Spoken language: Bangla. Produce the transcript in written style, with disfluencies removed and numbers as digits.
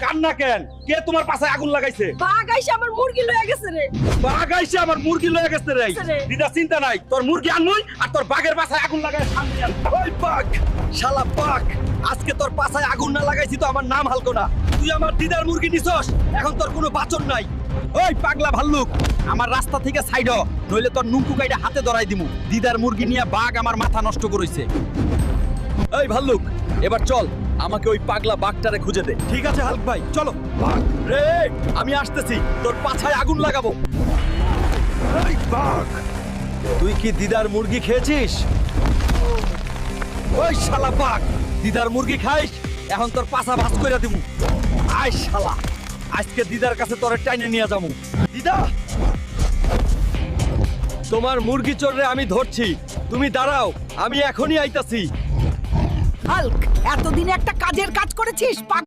কান্না কেন? কে তোমার পাছায় আগুন লাগাইছে? বাঘ আইসা আমার মুরগি লয়ে গেছে রে। বাঘ আইছে আমার মুরগি লয়ে গেছে রে। দিদা চিন্তা নাই, তোর মুরগি আনমুই আর তোর বাঘের পাছায় আগুন লাগায় শান্তি আন। ওই বাঘ, শালা বাঘ, আজকে তোর পাছায় আগুন না লাগাইছি তো আমার নাম হালকো না। তুই আমার দিদার মুরগি নিছস, এখন তোর কোনো বাচন নাই। ওই পাগলা ভাল্লুক, আমার রাস্তা থেকে সাইড হ, নইলে তোর নুঙ্কু কাইটা হাতে ধরাই দিমু। দিদার মুরগি নিয়ে বাঘ আমার মাথা নষ্ট করেছে। এই ভাল্লুক, এবার চল, আমাকে ওই পাগলা বাঘটারে খুঁজে দে। ঠিক আছে হালক ভাই, চলো। বাঘ রে, আমি আসতেছি, তোর পাছায় আগুন লাগাবো। এই বাঘ, তুই কি দিদার মুরগি খেয়েছিস? ওই শালা বাঘ, দিদার মুরগি খাইস, এখন তোর পাছা ভাঁজ করে দিমু। আয় শালা, আজকে দিদার কাছে তোরে টাইনে নিয়ে যাবো। দিদা, তোমার মুরগি চোররে আমি ধরছি, তুমি দাঁড়াও, আমি এখনই আইতাছি। হাল্ক, এতদিনে একটা কাজের কাজ করেছিস।